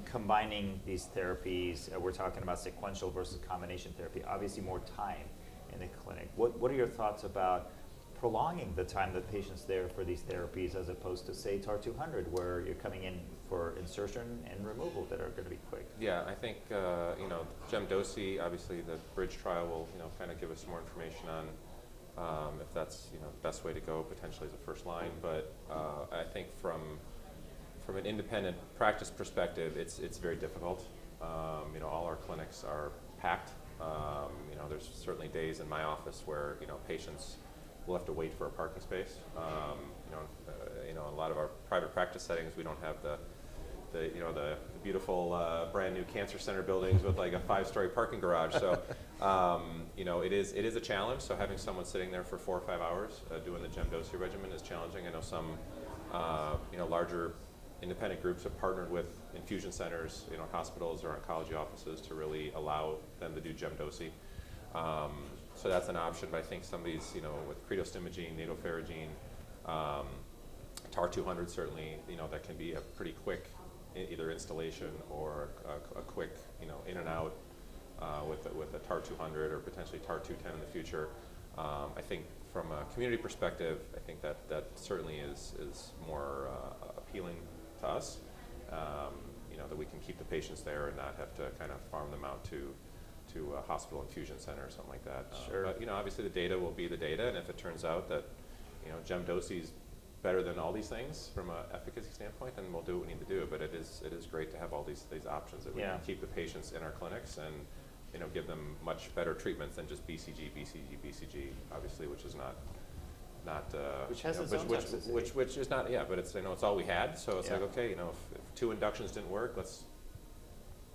combining these therapies, we're talking about sequential versus combination therapy, obviously more time in the clinic. What are your thoughts about prolonging the time that patients there for these therapies as opposed to, say, TAR-200, where you're coming in for insertion and removal that are going to be quick? Yeah, I think, gem-doce, obviously the bridge trial will, kind of give us more information on if that's, the best way to go potentially as a first line. But I think from an independent practice perspective, it's very difficult. All our clinics are packed. There's certainly days in my office where, patients will have to wait for a parking space. In a lot of our private practice settings, we don't have the beautiful brand new cancer center buildings with like a 5-story parking garage. So, it is a challenge. So having someone sitting there for 4 or 5 hours doing the gem-doce regimen is challenging. I know some, larger independent groups have partnered with infusion centers, hospitals or oncology offices to really allow them to do gem-doce. So that's an option, but I think some of these, with cretostimogene, nadofaragene, TAR-200 certainly, that can be a pretty quick either installation or a quick, in and out with a TAR-200 or potentially TAR-210 in the future. I think from a community perspective, I think that certainly is more appealing to us, that we can keep the patients there and not have to kind of farm them out to a hospital infusion center or something like that. Sure. But obviously the data will be the data, and if it turns out that gem-doce is better than all these things from an efficacy standpoint, then we'll do what we need to do. But it is great to have all these options that we can keep the patients in our clinics and give them much better treatments than just BCG, obviously, which is not which has its own toxicity. which is not, but it's it's all we had. So it's like, okay, if 2 inductions didn't work, let's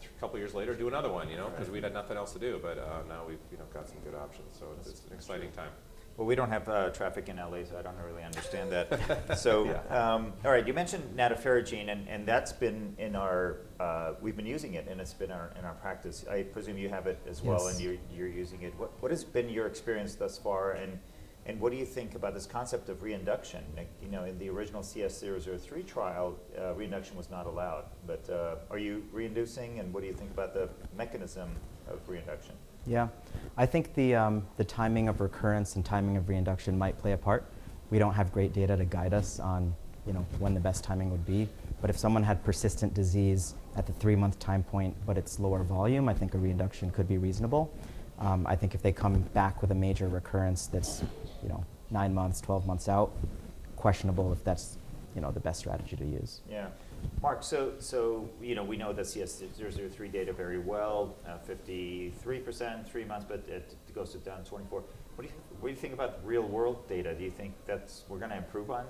a couple years later do another one, because we had nothing else to do. But now we've got some good options. So it's an exciting time. Well, we don't have traffic in LA, so I don't really understand that. So, all right, you mentioned nadofaragene, and that's been in our, we've been using it, and it's been in our practice. I presume you have it as well, and you're using it. What has been your experience thus far, and what do you think about this concept of re-induction? In the original CS003 trial, re-induction was not allowed, but are you re-inducing, and what do you think about the mechanism of re-induction? Yeah, I think the timing of recurrence and timing of re-induction might play a part. We don't have great data to guide us on when the best timing would be. But if someone had persistent disease at the 3-month time point, but it's lower volume, I think a re-induction could be reasonable. I think if they come back with a major recurrence that's 9 months, 12 months out, questionable if that's the best strategy to use. Yeah. Mark, so we know the CS003 data very well, 53%, 3 months, but it goes to down 24. What do you think about real world data? Do you think we're going to improve on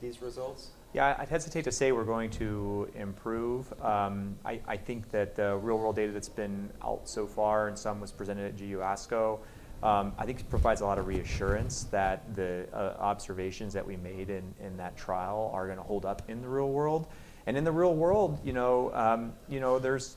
these results? Yeah, I'd hesitate to say we're going to improve. I think that the real world data that's been out so far, and some was presented at GU ASCO, I think it provides a lot of reassurance that the observations that we made in that trial are going to hold up in the real world. And in the real world, there's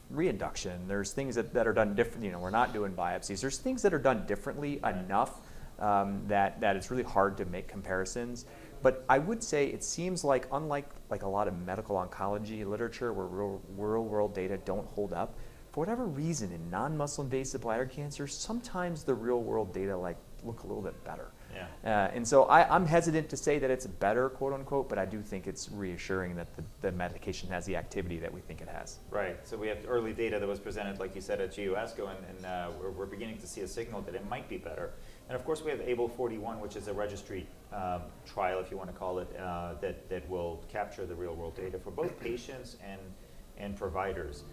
re-induction. There's things that are done differently. We're not doing biopsies. There's things that are done differently enough that it's really hard to make comparisons. But I would say it seems like, unlike a lot of medical oncology literature where real world data don't hold up, for whatever reason in non-muscle invasive bladder cancer, sometimes the real world data look a little bit better. Yeah. And so I'm hesitant to say that it's better, quote unquote, but I do think it's reassuring that the medication has the activity that we think it has. Right. So we have early data that was presented, like you said, at GU ASCO, and we're beginning to see a signal that it might be better. And of course, we have ABLE-41, which is a registry trial, if you want to call it, that will capture the real world data for both patients and providers.